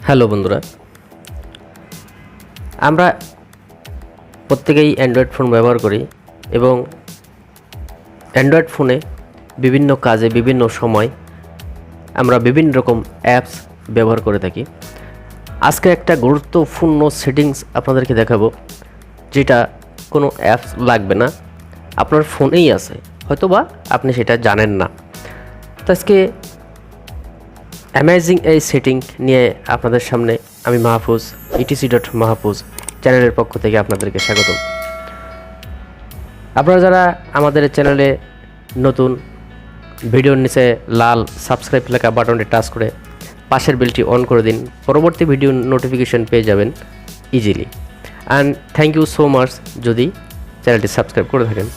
Hello বন্ধুরা, আমরা প্রত্যেকেই অ্যান্ড্রয়েড ফোন ব্যবহার করি এবং অ্যান্ড্রয়েড ফোনে বিভিন্ন কাজে বিভিন্ন সময় আমরা বিভিন্ন রকম অ্যাপস ব্যবহার করে থাকি। আজকে একটা গুরুত্বপূর্ণ সেটিংস আপনাদেরকে দেখাবো, যেটা কোনো অ্যাপস লাগবে না, আপনার ফোনেই আছে, হয়তোবা আপনি সেটা জানেন না। তো আজকে অ্যামেজিং এই সেটিং নিয়ে আপনাদের সামনে আমি মাহফুজ, Etc.Mahfuz চ্যানেলের পক্ষ থেকে আপনাদেরকে স্বাগতম। আপনারা যারা আমাদের চ্যানেলে নতুন, ভিডিওর নিচে লাল সাবস্ক্রাইব লেখা বাটনটি টাচ করে পাশের বেলটি অন করে দিন, পরবর্তী ভিডিও নোটিফিকেশন পেয়ে যাবেন easily. And thank you so much যদি চ্যানেলটি সাবস্ক্রাইব করে থাকেন।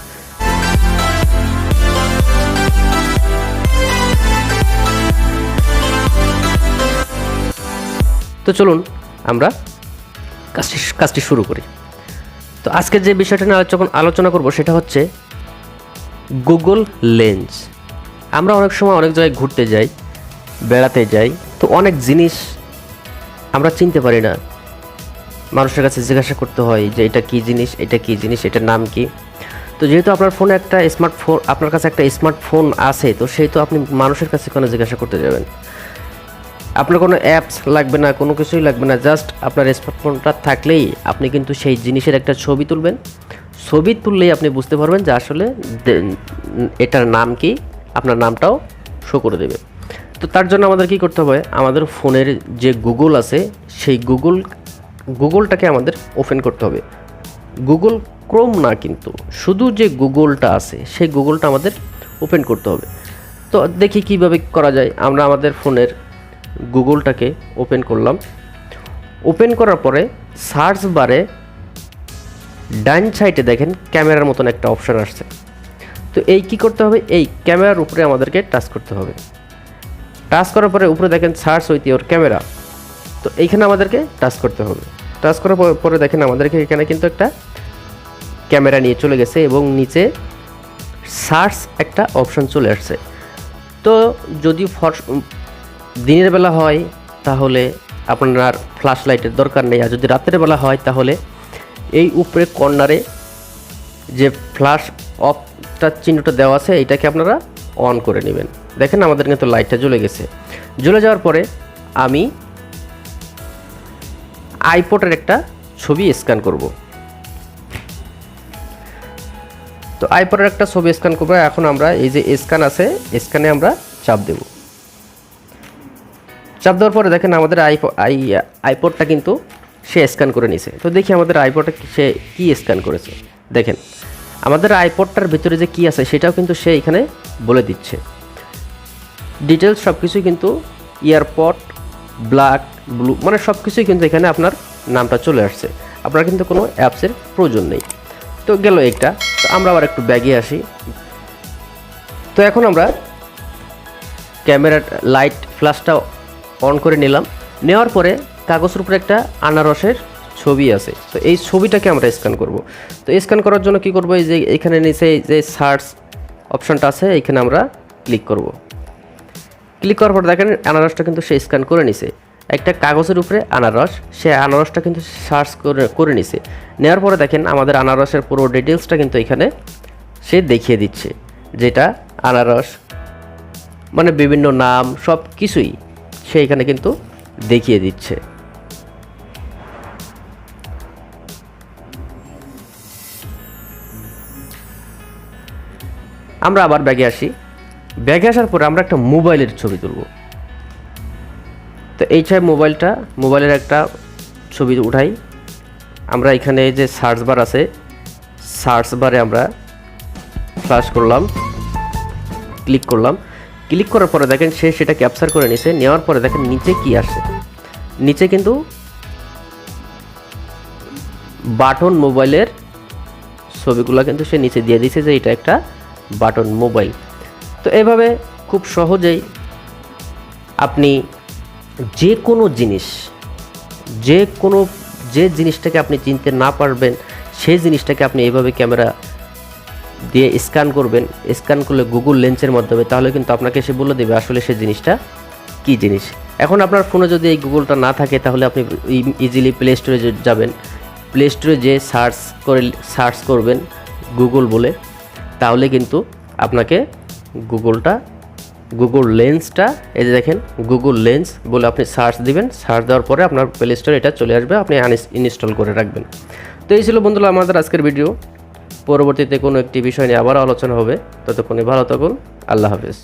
তো চলুন আমরা কাজটি শুরু করি। তো আজকে যে বিষয়টা নিয়ে আলোচনা করব সেটা হচ্ছে গুগল লেন্স। আমরা অনেক সময় অনেক জায়গায় ঘুরতে যাই, বেড়াতে যাই, তো অনেক জিনিস আমরা চিনতে পারি না, মানুষের কাছে জিজ্ঞাসা করতে হয় যে এটা কী জিনিস, এটা কী জিনিস, এটার নাম কি। তো যেহেতু আপনার ফোনে একটা স্মার্টফোন, আপনার কাছে একটা স্মার্টফোন আছে, তো সেই তো আপনি মানুষের কাছে কোনো জিজ্ঞাসা করতে যাবেন, আপনার কোনো অ্যাপস লাগবে না, কোনো কিছুই লাগবে না, জাস্ট আপনার স্মার্টফোনটা থাকলেই আপনি কিন্তু সেই জিনিসের একটা ছবি তুলবেন। ছবি তুললেই আপনি বুঝতে পারবেন যে আসলে এটার নাম কি, আপনার নামটাও শো করে দেবে। তো তার জন্য আমাদের কি করতে হবে, আমাদের ফোনের যে গুগল আছে সেই গুগলটাকে আমাদের ওপেন করতে হবে। গুগল ক্রোম না, কিন্তু শুধু যে গুগলটা আছে সেই গুগলটা আমাদের ওপেন করতে হবে। তো দেখি কিভাবে করা যায়। আমরা আমাদের ফোনের গুগলটাকে ওপেন করলাম। ওপেন করার পরে সার্চ বারে ডান সাইডে দেখেন ক্যামেরার মতন একটা অপশান আসছে। তো এই কি করতে হবে, এই ক্যামেরার উপরে আমাদেরকে টাচ করতে হবে। টাচ করার পরে উপরে দেখেন সার্চ উইথ ইওর ক্যামেরা, তো এইখানে আমাদেরকে টাচ করতে হবে। টাচ করার পরে দেখেন আমাদেরকে এখানে কিন্তু একটা ক্যামেরা নিয়ে চলে গেছে এবং নিচে সার্চ একটা অপশান চলে আসছে। তো যদি দিনের বেলা হয় তাহলে আপনার ফ্ল্যাশ লাইটের দরকার নেই, আর যদি রাতের বেলা হয় তাহলে এই উপরে কর্নারে যে ফ্ল্যাশ অফটা চিহ্নটা দেওয়া আছে এইটাকে আপনারা অন করে নেবেন। দেখেন আমাদের কিন্তু লাইটটা জ্বলে গেছে। জ্বলে যাওয়ার পরে আমি আইপডের একটা ছবি স্ক্যান করব। তো আইপডের একটা ছবি স্ক্যান করবো। এখন আমরা এই যে স্ক্যান আছে, স্ক্যানে আমরা চাপ দেব। চাপ দেওয়ার পরে দেখেন আমাদের আইপডটা কিন্তু সে স্ক্যান করে নিছে। তো দেখি আমাদের আইপডটা সে কি স্ক্যান করেছে। দেখেন আমাদের আইপডটার ভিতরে যে কি আছে সেটাও কিন্তু সে এখানে বলে দিচ্ছে। ডিটেলস সব কিছুই কিন্তু ইয়ারপড, ব্ল্যাক, ব্লু, মানে সব কিছুই কিন্তু এখানে আপনার নামটা চলে আসছে। আপনার কিন্তু কোনো অ্যাপসের প্রয়োজন নেই। তো গেল একটা। তো আমরা আবার একটু ব্যাগে আসি। তো এখন আমরা ক্যামেরার লাইট ফ্ল্যাশটা অন করে নিলাম। নেওয়ার পরে কাগজের উপরে একটা আনারসের ছবি আছে, তো এই ছবিটাকে আমরা স্ক্যান করব। তো স্ক্যান করার জন্য কি করব, এই যে এখানে নিচে যে সার্চ অপশানটা আছে এখানে আমরা ক্লিক করব। ক্লিক করার পর দেখেন আনারসটা কিন্তু সে স্ক্যান করে নিছে। একটা কাগজের উপরে আনারস, সে আনারসটা কিন্তু সার্চ করে নিছে। নেওয়ার পরে দেখেন আমাদের আনারসের পুরো ডিটেলসটা কিন্তু এখানে সে দেখিয়ে দিচ্ছে, যেটা আনারস মানে বিভিন্ন নাম সব কিছুই সে এখানে কিন্তু দেখিয়ে দিচ্ছে। আমরা আবার ব্যাগে আসি। ব্যাগে আসার পরে আমরা একটা মোবাইলের ছবি তুলব। তো এই মোবাইলের একটা ছবি উঠাই। আমরা এখানে যে সার্চ বার আছে, সার্চ বারে আমরা ফ্ল্যাশ করলাম, ক্লিক করলাম। ক্লিক করার পরে দেখেন সে সেটা ক্যাপচার করে নিছে। নেওয়ার পরে দেখেন নিচে কি আসে, নিচে কিন্তু বাটন মোবাইলের ছবিগুলো কিন্তু সে নিচে দিয়ে দিয়েছে যে এটা একটা বাটন মোবাইল। তো এইভাবে খুব সহজেই আপনি যে কোনো জিনিস, যে জিনিসটাকে আপনি চিনতে না পারবেন সেই জিনিসটাকে আপনি এইভাবে ক্যামেরা দিয়ে স্ক্যান করবেন। স্ক্যান করলে গুগল লেন্সের মাধ্যমে, তাহলে কিন্তু আপনাকে সে বলে দেবে আসলে সে জিনিসটা কী জিনিস। এখন আপনার ফোনে যদি এই গুগলটা না থাকে তাহলে আপনি ইজিলি প্লে স্টোরে যাবেন, প্লে স্টোরে যে সার্চ করবেন গুগল বলে, তাহলে কিন্তু আপনাকে গুগল লেন্সটা, এই যে দেখেন গুগল লেন্স বলে আপনি সার্চ দিবেন, সার্চ দেওয়ার পরে আপনার প্লে স্টোরে এটা চলে আসবে, আপনি ইনস্টল করে রাখবেন। তো এই ছিল বন্ধুরা আমাদের আজকের ভিডিও। পরবর্তীতে কোনো একটি বিষয় নিয়ে আবার আলোচনা হবে, ততক্ষণে ভালো থাকুন, আল্লাহ হাফেজ।